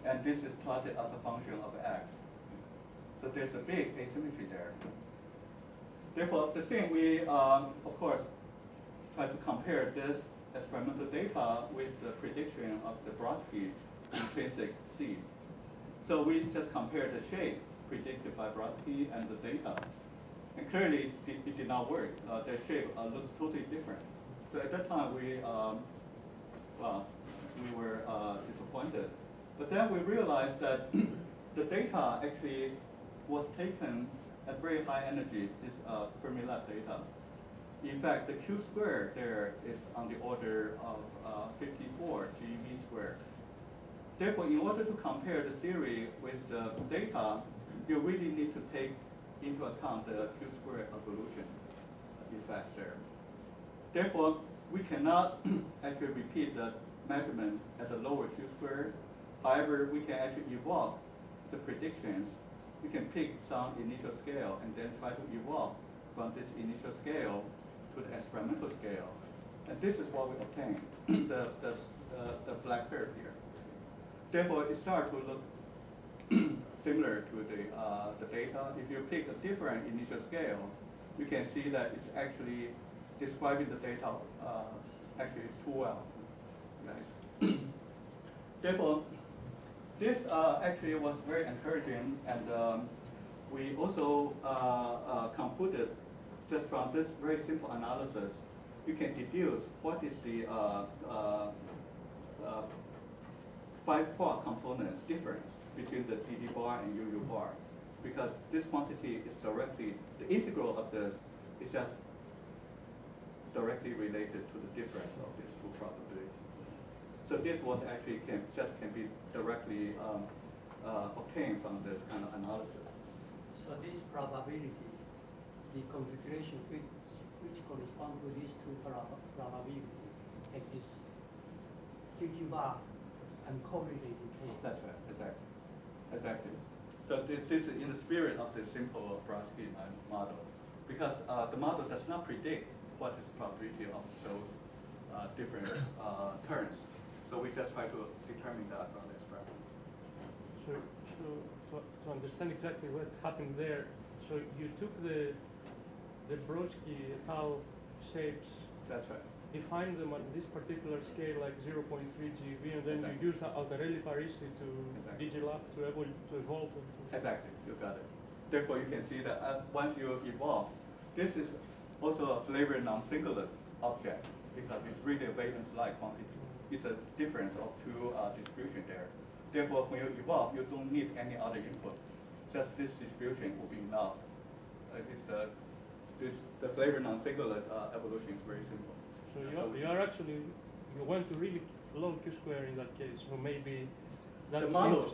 and this is plotted as a function of x. So there's a big asymmetry there. Therefore, the same, we, of course, try to compare this experimental data with the prediction of the Brodsky intrinsic seed. So we just compare the shape predicted by Brodsky and the data. And clearly, it did not work. The shape looks totally different. So at that time, we were disappointed. But then we realized that the data actually was taken at very high energy, this Fermilab data. In fact, the Q squared there is on the order of 54 GeV squared. Therefore, in order to compare the theory with the data, you really need to take into account the Q squared evolution effects there. Therefore, we cannot actually repeat the measurement at the lower Q squared. However, we can actually evolve the predictions. We can pick some initial scale and then try to evolve from this initial scale to the experimental scale. And this is what we obtained, the black curve here. Therefore, it starts to look similar to the data. If you pick a different initial scale, you can see that it's actually describing the data actually too well. Nice. Therefore, this actually was very encouraging, and we also concluded just from this very simple analysis, you can deduce what is the five-quark components difference between the DD bar and UU bar, because this quantity is directly, the integral of this is just directly related to the difference of these two probabilities. So this was actually can be directly obtained from this kind of analysis. So this probability, the configuration which correspond to these two probability, and this QQ bar uncorrelated case. That's right, exactly. So this is in the spirit of the simple Brodsky model, because the model does not predict what is the probability of those different terms. So we just try to determine that from the experiment. So to understand exactly what's happening there, so you took the Brodsky et al. Shapes. That's right. Define them at this particular scale, like 0.3 GeV, and then exactly. you use Aldarelli Parisi to exactly. digilab to evolve. Exactly, you got it. Therefore, you can see that once you evolve, this is also a flavor non-singlet object because it's really a valence-like quantity. It's a difference of two distribution there. Therefore, when you evolve, you don't need any other input. Just this distribution will be enough. The flavor non-singlet evolution is very simple. So you went to really low Q square in that case, or maybe that's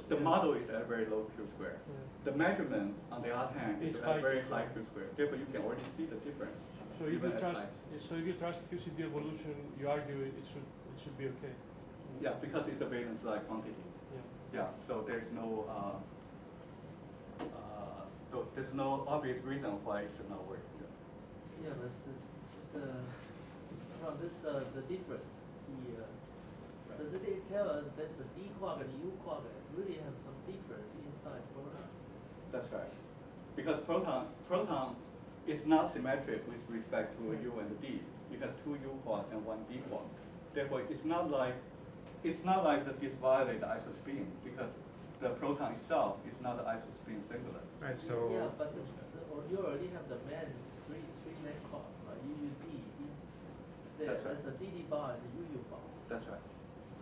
the model is at a very low Q square. Yeah. The measurement, on the other hand, is at a very high Q square. Therefore, you can already see the difference. So if you trust QCD evolution, you argue it should be okay. Yeah, because it's a valence-like quantity. Yeah. So there's no obvious reason why it should not work. Yeah, but from this the difference, does it tell us that the D quark and U quark really have some difference inside proton? That's right, because proton is not symmetric with respect to U and D. It has two U quark and one D quark. Therefore, it's not like the disviolate isospin because the proton itself is not the isospin singlet. Right. So yeah, but you already have the three man quark, right? UUD is there. That's right. There's a DD bar and the UU bar. That's right.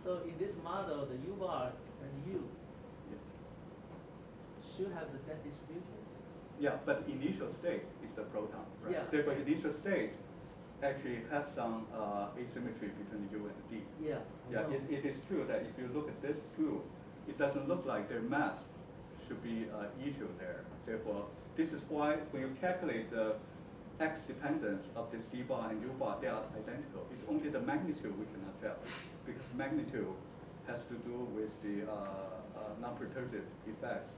So in this model, the U bar and U should have the same distribution. Yeah, but initial states is the proton, right? Yeah. Therefore, initial states actually has some asymmetry between the U and the D. Yeah. Yeah, it is true that if you look at this too, it doesn't look like their mass should be an issue there. Therefore, this is why when you calculate the x dependence of this D bar and U bar, they are identical. It's only the magnitude we cannot tell, because magnitude has to do with the non-perturbative effects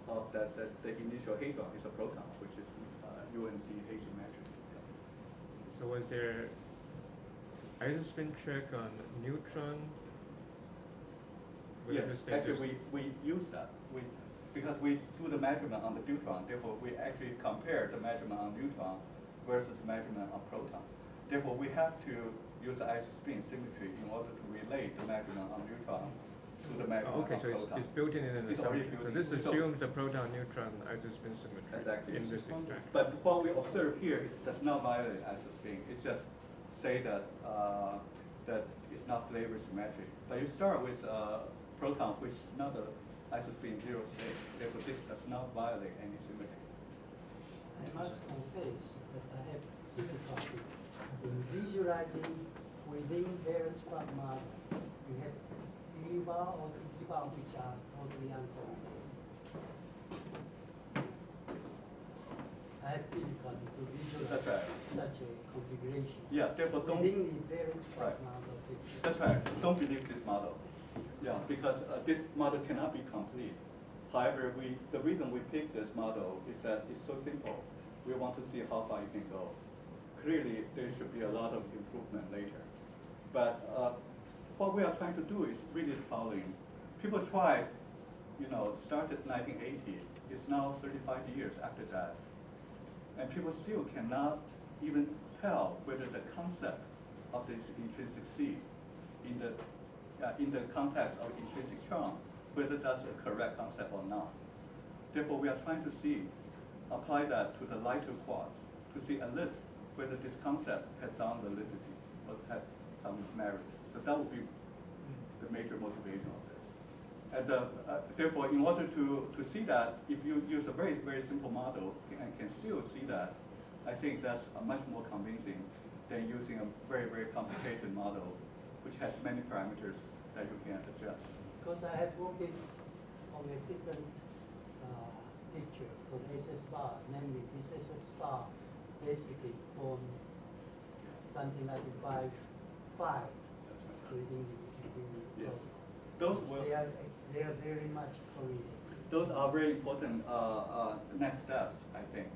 of the initial hadron is a proton, which is U and D asymmetric. So was there isospin check on neutron With Yes, the status. actually we use that. Because we do the measurement on the neutron, therefore we actually compare the measurement on neutron versus measurement on proton. Therefore we have to use the isospin symmetry in order to relate the measurement on neutron to the measurement Okay, on so proton. it's built in an It's already assumption. So built this in. So- assumes the proton-neutron isospin symmetry Exactly. in this extraction. But what we observe here is does not violate isospin. It's just say that that it's not flavor symmetric. But you start with proton, which is not a isospin zero state. Therefore, this does not violate any symmetry. I must confess that I have difficulty in visualizing within variance quark model. You have unibar or equibar which are totally uncorrelated. I have difficulty to visualize That's right. such a configuration Yeah, therefore don't. within the variance quark Right. model picture. That's right. Don't believe this model. Yeah, because this model cannot be complete. However, the reason we picked this model is that it's so simple. We want to see how far you can go. Clearly, there should be a lot of improvement later. But what we are trying to do is really the following. People tried, started 1980. It's now 35 years after that. And people still cannot even tell whether the concept of this intrinsic C in the context of intrinsic charm, whether that's a correct concept or not. Therefore, we are trying to apply that to the lighter quarks to see at least whether this concept has some validity or has some merit. So that would be the major motivation of this. And therefore, in order to see that, if you use a very, very simple model and can still see that, I think that's much more convincing than using a very, very complicated model which has many parameters that you can adjust. Because I have worked on a different picture for the SS bar, namely this SS bar basically on something like a 5 within the Yes. Those will. they are very much correlated. Those are very important next steps, I think.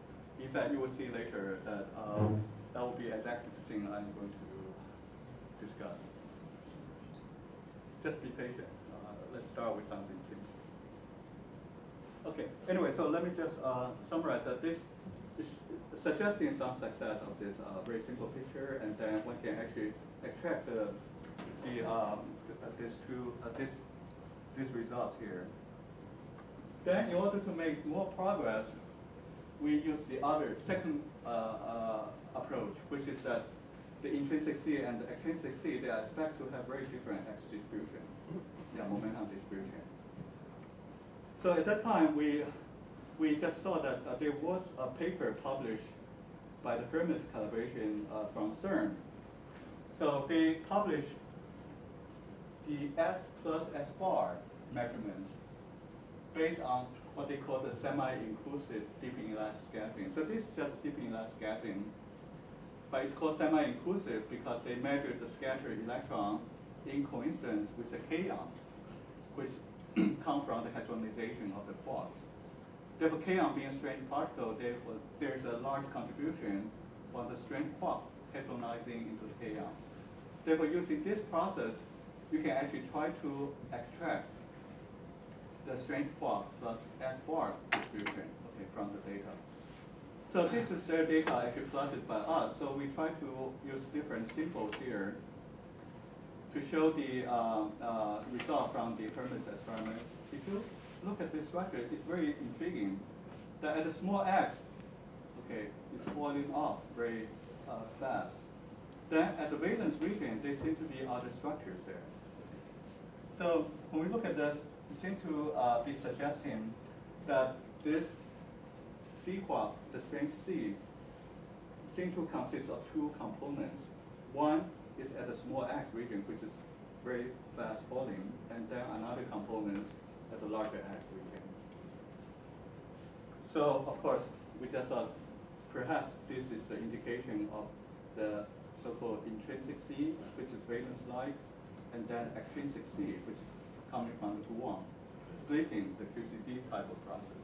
In fact, you will see later that that will be exactly the thing I'm going to discuss. Just be patient. Let's start with something simple. Okay, anyway, so let me just summarize that this is suggesting some success of this very simple picture, and then one can actually extract these results here. Then, in order to make more progress, we use the second approach, which is that the intrinsic C and the extrinsic C, they are expected to have very different X distribution, momentum distribution. So at that time, we just saw that there was a paper published by the Hermes collaboration from CERN. So they published the S plus S bar measurements based on what they call the semi-inclusive deep inelastic scattering. So this is just deep inelastic scattering, but it's called semi-inclusive because they measured the scattered electron in coincidence with the kaon, which come from the hadronization of the quarks. Therefore, kaon being a strange particle, therefore there's a large contribution from the strange quark hadronizing into the kaons. Therefore, using this process, you can actually try to extract the strange quark plus S bar distribution from the data. So this is their data actually plotted by us. So we try to use different symbols here to show the result from the Hermes experiments. If you look at this structure, it's very intriguing that at a small x, it's falling off very fast. Then at the valence region, there seem to be other structures there. So when we look at this, it seems to be suggesting that this C quark, the strange C, seem to consist of two components. One is at the small x region, which is very fast falling, and then another component at the larger x region. So of course, we just thought perhaps this is the indication of the so-called intrinsic C, which is valence-like, and then extrinsic C, which is coming from the gluon, splitting the QCD type of process.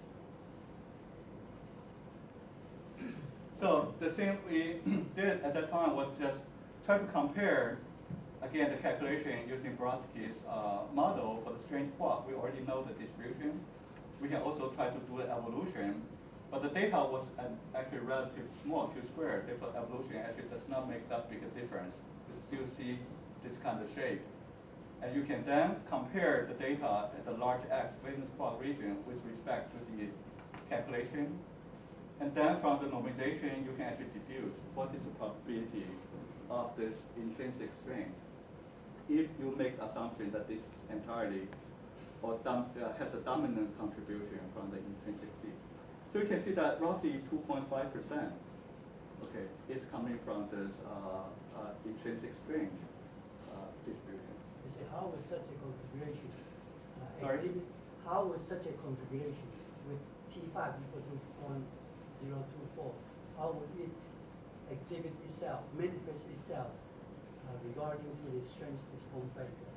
So the thing we did at that time was just try to compare again, the calculation using Brodsky's model for the strange quark, we already know the distribution. We can also try to do the evolution, but the data was actually relatively small, Q squared. Therefore, evolution actually does not make that big a difference. You still see this kind of shape. And you can then compare the data at the large X valence quark region with respect to the calculation. And then from the normalization, you can actually deduce what is the probability of this intrinsic strain if you make assumption that this is entirely or has a dominant contribution from the intrinsic C. So you can see that roughly 2.5%, okay, is coming from this intrinsic strain distribution. You say, how was such a configuration? Sorry? How was such a configuration with P5 equal to 0.024? How would it exhibit itself, manifest itself regarding to the strange response factor?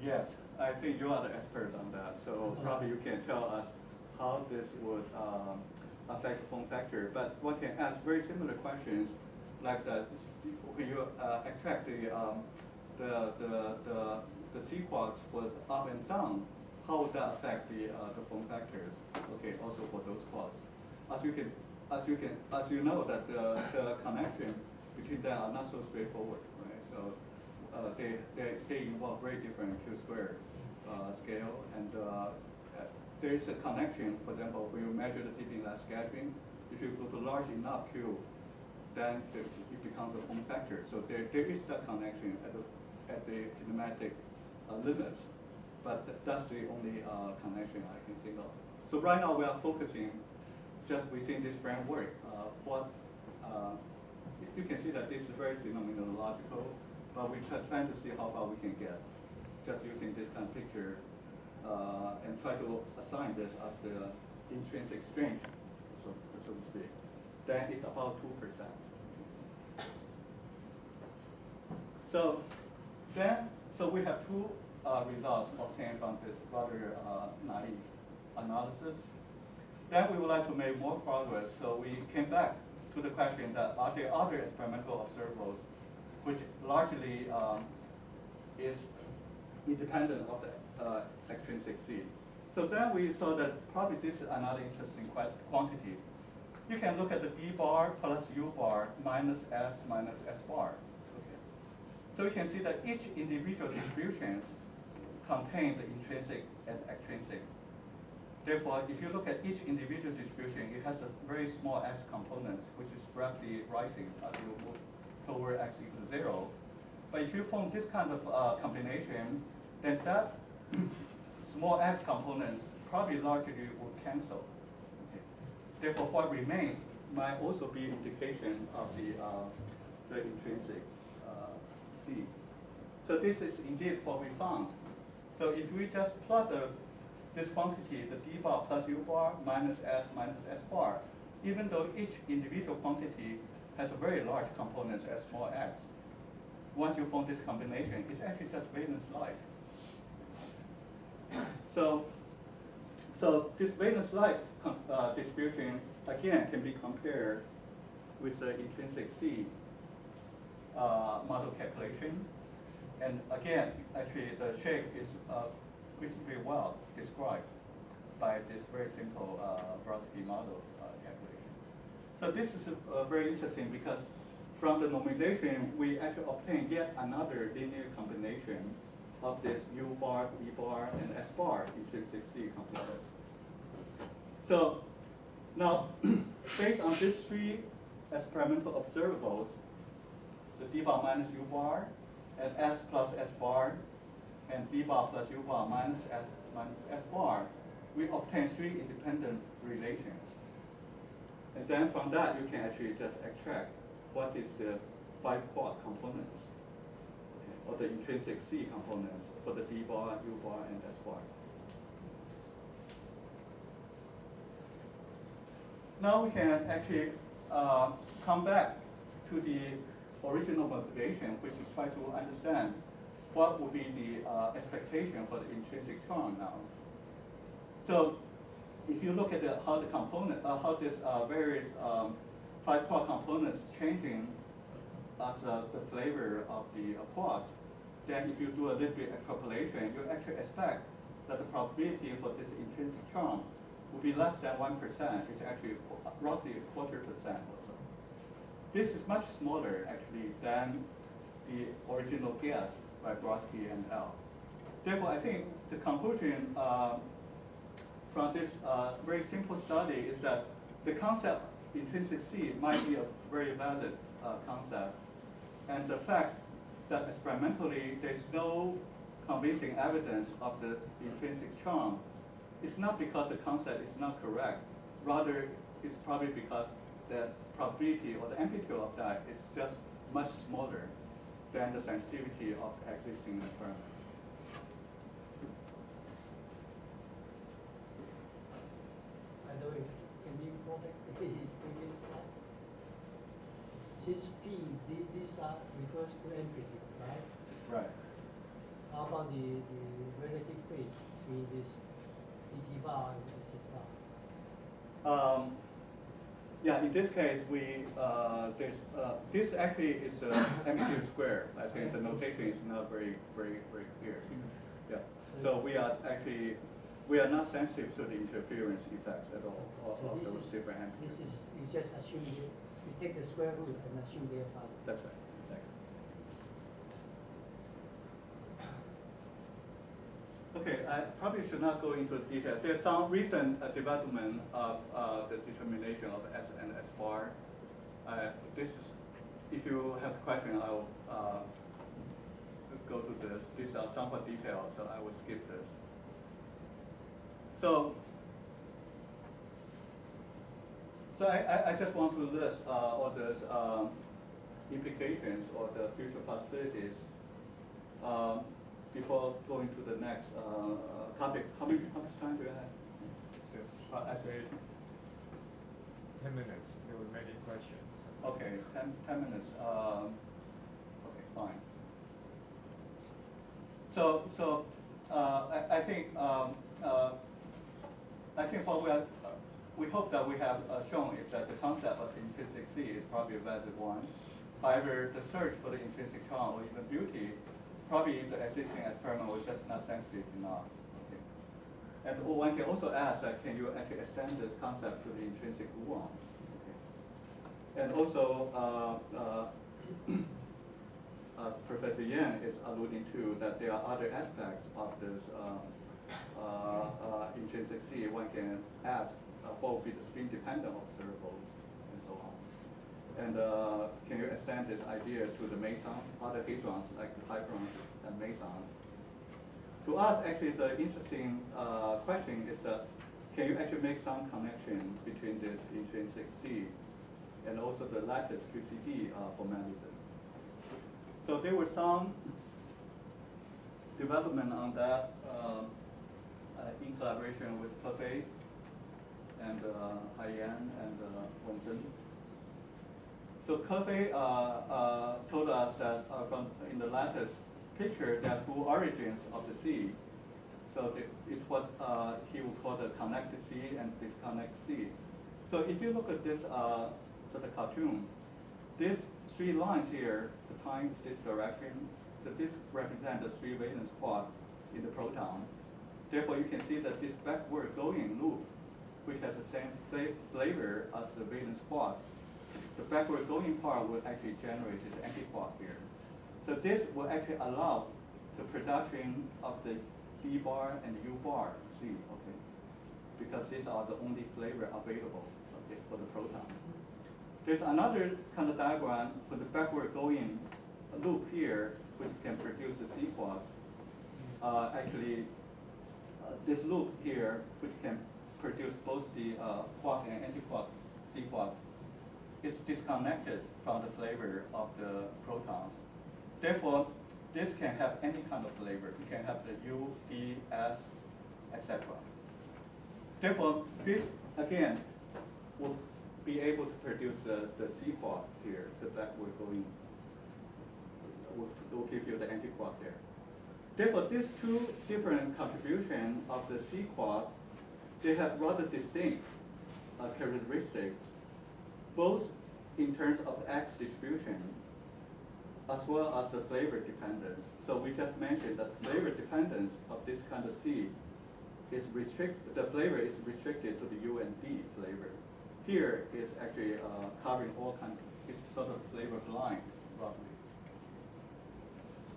Yes, I think you are the experts on that, so probably you can tell us how this would affect the form factor. But one can ask very similar questions, like that when you extract the C quarks with up and down, how would that affect the form factors? Okay, also for those quarks, as you know that the connection between them are not so straightforward, right? So they involve very different Q squared scale, and there is a connection. For example, when you measure the dipping line scattering, if you go to large enough Q, then it becomes a form factor. So there is that connection at the kinematic limits, but that's the only connection I can think of. So right now we are focusing just within this framework. You can see that this is very phenomenological, but we're trying to see how far we can get just using this kind of picture and try to assign this as the intrinsic strange, so to speak. Then it's about 2%. So we have two results obtained from this rather naive analysis. Then we would like to make more progress, so we came back to the question that are there other experimental observables which largely is independent of the extrinsic C. So then we saw that probably this is another interesting quantity. You can look at the D bar plus U bar minus S bar. Okay. So you can see that each individual distributions contain the intrinsic and extrinsic. Therefore, if you look at each individual distribution, it has a very small S components, which is rapidly rising as you move toward X equals 0. But if you form this kind of combination, then that small S components probably largely will cancel. Okay. Therefore, what remains might also be indication of the intrinsic C. So this is indeed what we found. So if we just plot this quantity, the D bar plus U bar minus S bar, even though each individual quantity has a very large components as small x, once you form this combination, it's actually just valence-like. So this valence-like distribution, again, can be compared with the intrinsic C model calculation. And again, actually, the shape is reasonably well described by this very simple Brodsky model calculation. So this is very interesting because from the normalization, we actually obtain yet another linear combination of this U bar, V bar, and S bar intrinsic C components. So now, based on these three experimental observables, the D bar minus U bar, and S plus S bar, and D bar plus U bar minus S bar, we obtain three independent relations. And then from that, you can actually just extract what is the five-quark components, okay, or the intrinsic C components for the D bar, U bar, and S bar. Now we can actually come back to the original motivation, which is try to understand what would be the expectation for the intrinsic charm now. So if you look at how the component, how this various five-quark components changing as the flavor of the quarks, then if you do a little bit extrapolation, you actually expect that the probability for this intrinsic charm would be less than 1%. It's actually roughly a 0.25% or so. This is much smaller actually than the original guess by Brodsky and L. Therefore, I think the conclusion from this very simple study is that the concept intrinsic C might be a very valid concept. And the fact that experimentally there's no convincing evidence of the intrinsic charm is not because the concept is not correct. Rather, it's probably because the probability or the amplitude of that is just much smaller than the sensitivity of existing experiments. By the way, can you go back to the previous slide? Since P, these are refers to amplitude, right? Right. How about the relative phase between this DT bar and SS bar? Yeah, in this case, this actually is the amplitude square. I think the notation is not very clear. Yeah. So we are not sensitive to the interference effects at all of those different amplitudes. This is you just assume you take the square root and assume they are valid. That's right. Exactly. Okay, I probably should not go into details. There's some recent development of the determination of S and S bar. This is, if you have a question, I will go to this. These are somewhat detailed, so I will skip this. So I just want to list all those implications or the future possibilities before going to the next topic. How much time do you have? Actually, 10 minutes. There were many questions. okay, 10 minutes. Okay, fine. So I think what we hope that we have shown is that the concept of intrinsic C is probably a valid one. However, the search for the intrinsic charm or even beauty, probably the existing experiment was just not sensitive enough. Okay. And one can also ask that can you actually extend this concept to the intrinsic gluons? Okay. And also, as Professor Yan is alluding to, that there are other aspects of this intrinsic C. One can ask what would be the spin-dependent observables and so on. And can you extend this idea to the mesons, other hadrons like the hadrons and mesons? To us, actually, the interesting question is that can you actually make some connection between this intrinsic C and also the lattice QCD formalism? So there was some development on that in collaboration with Prof and Haiyan and Wenzhen. So Kefe told us that in the lattice picture, there are two origins of the C. So it's what he would call the connected C and disconnected C. So if you look at this sort of cartoon, these three lines here, the time is this direction. So this represents the three valence quark in the proton. Therefore, you can see that this backward going loop, which has the same flavor as the valence quark, the backward going part will actually generate this anti-quark here. So this will actually allow the production of the B bar and U bar C, okay? Because these are the only flavor available, okay, for the proton. There's another kind of diagram for the backward going loop here, which can produce the C quarks. This loop here, which can produce both the quark and anti-quark C quarks, is disconnected from the flavor of the protons. Therefore, this can have any kind of flavor. You can have the U, D, S, etc. Therefore, this again will be able to produce the C quark here, the backward going will give you the anti-quark there. Therefore, these two different contributions of the C quark, they have rather distinct characteristics, both in terms of X distribution as well as the flavor dependence. So we just mentioned that the flavor dependence of this kind of C is the flavor is restricted to the U and D flavor. Here is actually covering all kinds, it's sort of flavor blind, roughly.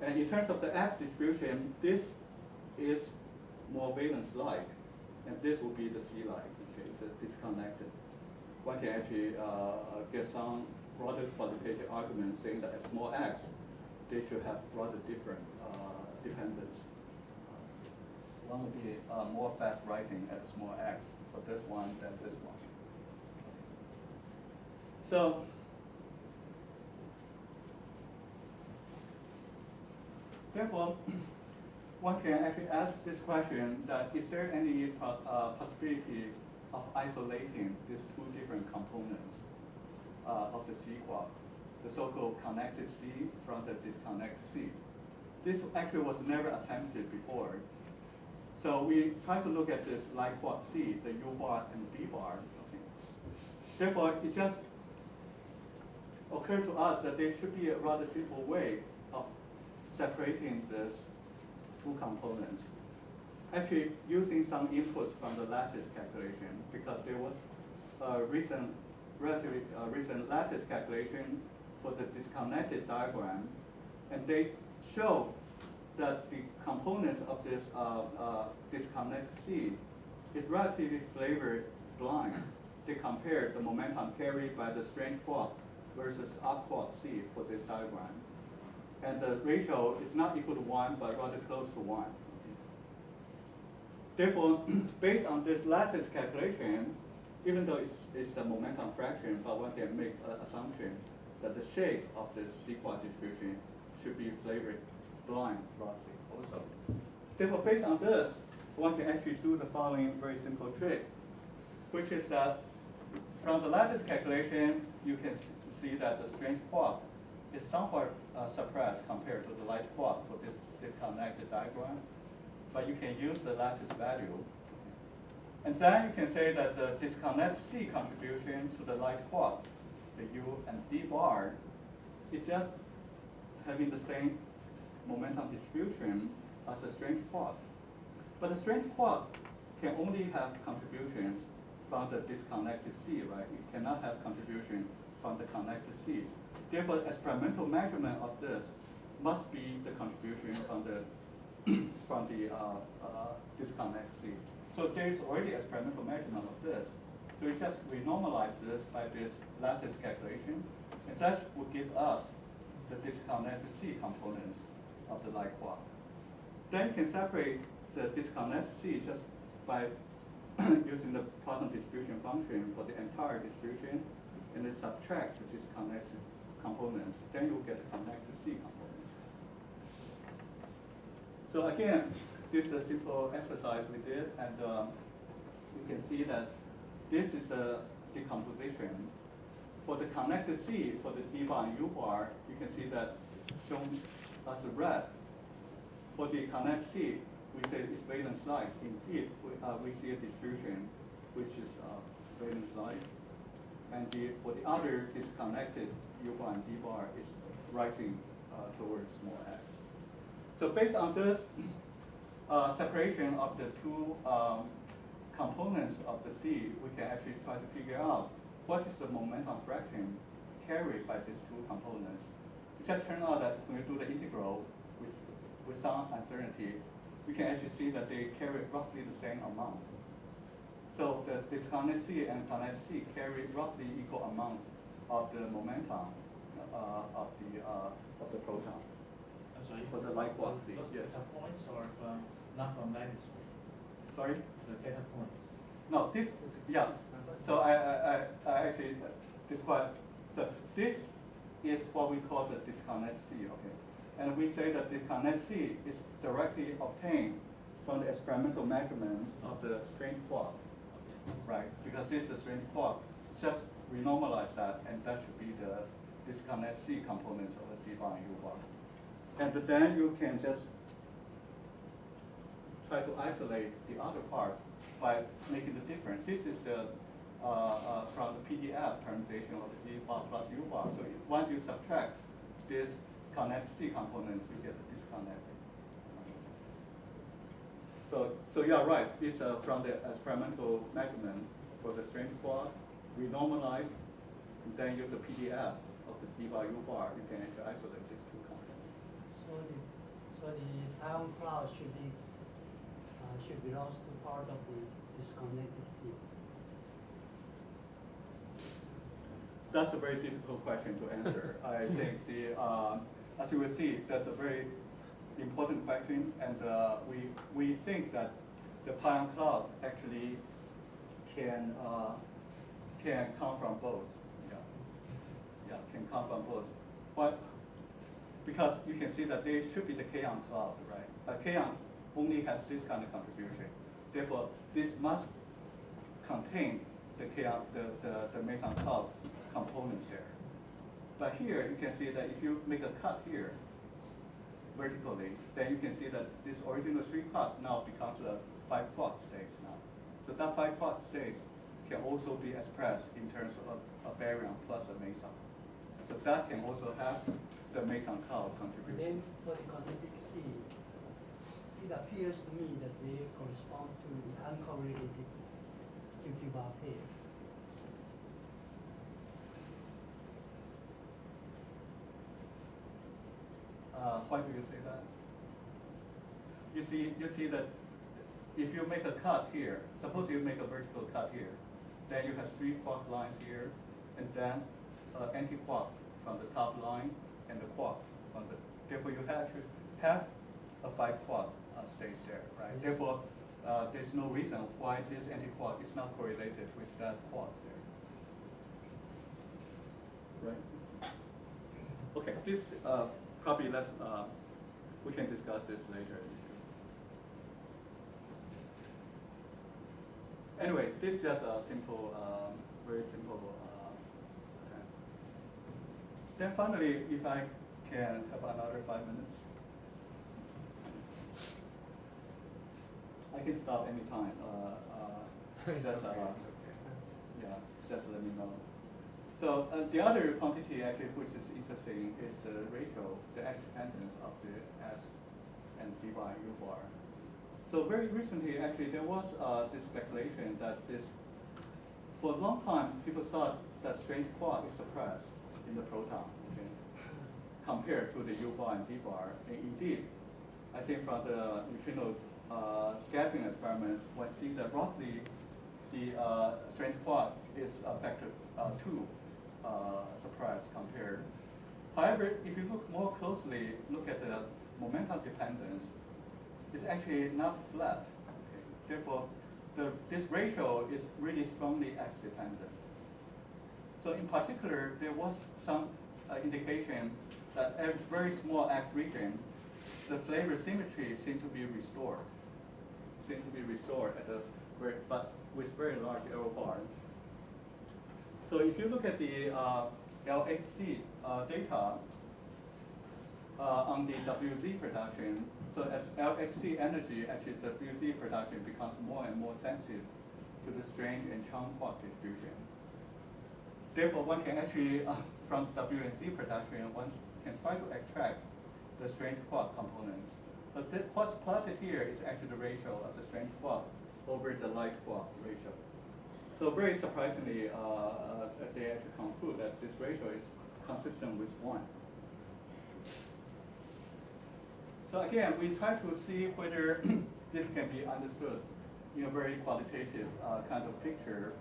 And in terms of the X distribution, this is more valence-like, and this will be the C-like, okay, so disconnected. One can actually get some rather qualitative arguments saying that at small x, they should have rather different dependence. One would be more fast rising at small x for this one than this one. So, therefore, one can actually ask this question that is there any possibility of isolating these two different components of the C-quark, the so-called connected C from the disconnected C? This actually was never attempted before. So we try to look at this like quark C, the U bar and B bar. Okay. Therefore, it just occurred to us that there should be a rather simple way of separating these two components. Actually, using some inputs from the lattice calculation, because there was a relatively recent lattice calculation for the disconnected diagram, and they show that the components of this disconnected C is relatively flavor blind. They compare the momentum carried by the strange-quark versus odd-quark C for this diagram. And the ratio is not equal to 1, but rather close to 1. Therefore, based on this lattice calculation, even though it's the momentum fraction, but one can make an assumption that the shape of this C-quark distribution should be flavor blind, roughly, also. Therefore, based on this, one can actually do the following very simple trick, which is that from the lattice calculation, you can see that the strange quark is somewhat suppressed compared to the light quark for this disconnected diagram. But you can use the lattice value. And then you can say that the disconnect C contribution to the light quark, the U and D bar, is just having the same momentum distribution as a strange quark. But the strange quark can only have contributions from the disconnected C, right? It cannot have contribution from the connected C. Therefore, the experimental measurement of this must be the contribution from the disconnect C. So there is already experimental measurement of this. So we just renormalize this by this lattice calculation, and that will give us the disconnected C components of the light quark. Then you can separate the disconnected C just by using the Poisson distribution function for the entire distribution, and then subtract the disconnected components. Then you'll get the connected C components. So again, this is a simple exercise we did, and you can see that this is the decomposition. For the connected C, for the D bar and U bar, you can see that shown as red. For the connected C, we say it's valence-like. Indeed, we see a distribution which is valence-like. And for the other disconnected U bar and D bar is rising towards small x. So based on this separation of the two components of the C, we can actually try to figure out what is the momentum fraction carried by these two components. It just turned out that when we do the integral with some uncertainty, we can actually see that they carry roughly the same amount. So the disconnected C and connected C carry roughly equal amount of the momentum of the proton. I'm sorry. For the light quark C. Those Yes. data points are from not from lattice. Sorry? The data points. No, this, yeah. So I actually describe, so this is what we call the disconnect C, okay? And we say that disconnect C is directly obtained from the experimental measurement of the strange quark, right? Because this is strange quark, just renormalize that, and that should be the disconnect C components of the D bar and U bar. And then you can just try to isolate the other part by making the difference. This is the from the PDF termination of the D bar plus U bar. So once you subtract this connect C components, you get the disconnected. So you are right. It's from the experimental measurement for the strange quark. We normalize, and then use a PDF of the D bar U bar. You can actually isolate these two components. So the Taiwan cloud should belong to part of the disconnected C. That's a very difficult question to answer. I think as you will see, that's a very important question, and we think that the Taiwan cloud actually can come from both. Yeah, can come from both. But because you can see that there should be the kaon cloud, right? But kaon only has this kind of contribution. Therefore, this must contain the kaon, the meson cloud components here. But here you can see that if you make a cut here vertically, then you can see that this original 3-quark now becomes a 5-quark state now. So that 5-quark state can also be expressed in terms of a baryon plus a meson. So that can also have the meson cloud And contribution. then for the connected C, it appears to me that they correspond to the uncorrelated QQ bar pair. Why do you say that? You see that if you make a cut here, suppose you make a vertical cut here, then you have 3 quark lines here, and then anti-quark from the top line and the quark from the. Therefore, you actually have a 5-quark stage there, right? Yes. Therefore, there's no reason why this anti-quark is not correlated with that quark there. Right? Okay, this probably we can discuss this later. Anyway, this is just a simple, very simple. Okay. Then finally, if I can have another 5 minutes, I can stop anytime. Just yeah, just let me know. So the other quantity actually which is interesting is the ratio, the x dependence of the S and D bar U bar. So very recently, actually, there was this speculation that for a long time, people thought that strange quark is suppressed in the proton, okay, compared to the U bar and D bar. And indeed, I think from the neutrino scattering experiments, one see that roughly the strange quark is a factor 2 suppressed compared. However, if you look more closely, look at the momentum dependence, it's actually not flat. Okay. Therefore, this ratio is really strongly x-dependent. So in particular, there was some indication that at a very small x region, the flavor symmetry seemed to be restored. But with very large error bar. So if you look at the LHC data on the WZ production, so at LHC energy, actually the WZ production becomes more and more sensitive to the strange and Chang quark distribution. Therefore, one can actually, from W and Z production, one can try to extract the strange quark components. So what's plotted here is actually the ratio of the strange quark over the light quark ratio. So very surprisingly, they actually conclude that this ratio is consistent with 1. So again, we try to see whether this can be understood in a very qualitative kind of picture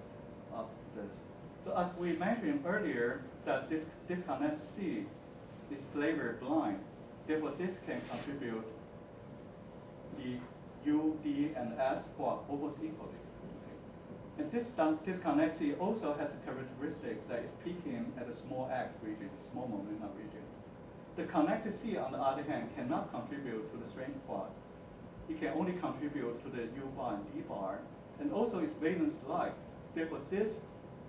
of this. So as we mentioned earlier, that this disconnect C is flavor blind. Therefore, this can contribute the U, D, and S quark almost equally. And this disconnect C also has a characteristic that is peaking at a small x region, small momentum region. The connected C, on the other hand, cannot contribute to the strange quark. It can only contribute to the U bar and D bar, and also its valence light. Therefore, this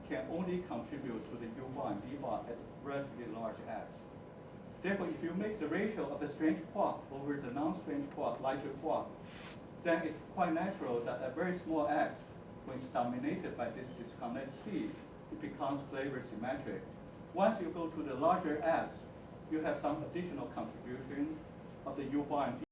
can only contribute to the U bar and D bar at relatively large x. Therefore, if you make the ratio of the strange quark over the non-strange quark, lighter quark, then it's quite natural that a very small x, when it's dominated by this disconnect C, it becomes flavor symmetric. Once you go to the larger x, you have some additional contribution of the U bar and